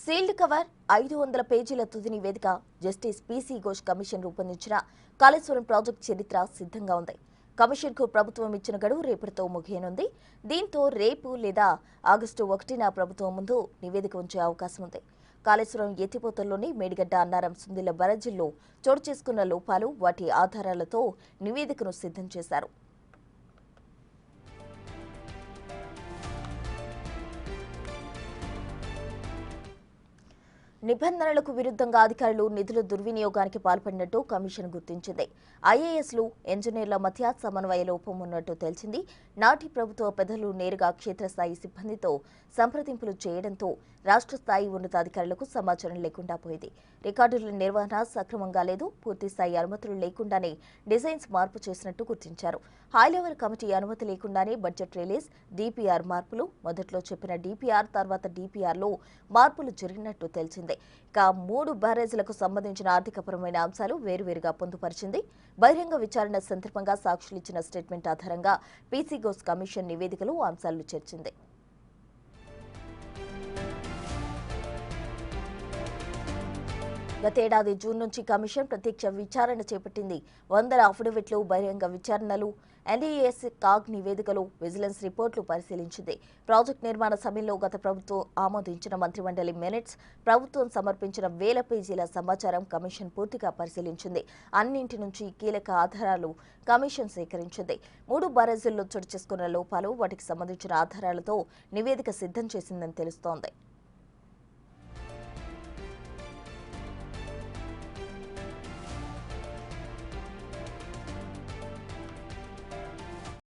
Sealed cover 500 పేజీల తుది నివేదిక జస్టిస్ పీసీ ఘోష్ కమిషన్ రూపొందించిన కాళేశ్వరం ప్రాజెక్టు చరిత్ర సిద్ధంగా ఉంది. కమిషన్కు ప్రభుత్వం ఇచ్చిన గడువు రేపటితో ముగియనుంది. దీంతో రేపు లేదా ఆగస్టు 1న ప్రభుత్వం ముందు నివేదిక ఉంచే అవకాశం ఉంది. కాళేశ్వరం ఎత్తిపోతల్లోని మేడిగడ్డ అన్నారం సుందిళ్ల బరజుల్లో చోటు చేసుకున్న లోపాలు, వాటి ఆధారాలతో నివేదికను సిద్ధం చేశారు. నిబంధనలకు విరుద్ధంగా అధికారులు నిధుల దుర్వినియోగానికి పాల్పడినట్టు కమిషన్ గుర్తించింది. ఐఏఎస్లు, ఇంజనీర్ల మధ్య సమన్వయ లోపం ఉన్నట్టు తెలిసింది. నాటి ప్రభుత్వ పెద్దలు నేరుగా క్షేత్రస్థాయి సిబ్బందితో సంప్రదింపులు చేయడంతో రాష్ట్ర స్థాయి ఉన్నతాధికారులకు సమాచారం లేకుండా పోయింది. రికార్డుల నిర్వహణ సక్రమంగా లేదు. పూర్తిస్థాయి అనుమతులు లేకుండానే డిజైన్స్ మార్పు చేసినట్టు గుర్తించారు. హైలెవెల్ కమిటీ అనుమతి లేకుండానే బడ్జెట్ రిలీజ్, డిపిఆర్ మార్పులు, మొదట్లో చెప్పిన డిపిఆర్ తర్వాత డిపిఆర్లో మార్పులు జరిగినట్టు తెలిసింది. ఇక 3 బ్యారేజీలకు సంబంధించిన ఆర్థికపరమైన అంశాలు వేరువేరుగా పొందుపరిచింది. బహిరంగ విచారణ సందర్భంగా సాక్షులు ఇచ్చిన స్టేట్మెంట్ ఆధారంగా పీసీ ఘోష్ కమిషన్ నివేదికలో అంశాలను చేర్చింది. గతేడాది జూన్ నుంచి కమిషన్ ప్రత్యక్ష విచారణ చేపట్టింది. 100 అఫిడవిట్లు, బహిరంగ విచారణలు, ఎన్డీఏఎస్ కాగ్ నివేదికలు, విజిలెన్స్ రిపోర్టులు పరిశీలించింది. ప్రాజెక్టు నిర్మాణ సమయంలో గత ప్రభుత్వం ఆమోదించిన మంత్రిమండలి మినిట్స్, ప్రభుత్వం సమర్పించిన 1000 పేజీల సమాచారం కమిషన్ పూర్తిగా పరిశీలించింది. అన్నింటి నుంచి కీలక ఆధారాలు కమిషన్ సేకరించింది. 3 బ్యారేజీల్లో చోటు చేసుకున్న లోపాలు, వాటికి సంబంధించిన ఆధారాలతో నివేదిక సిద్ధం చేసిందని తెలుస్తోంది.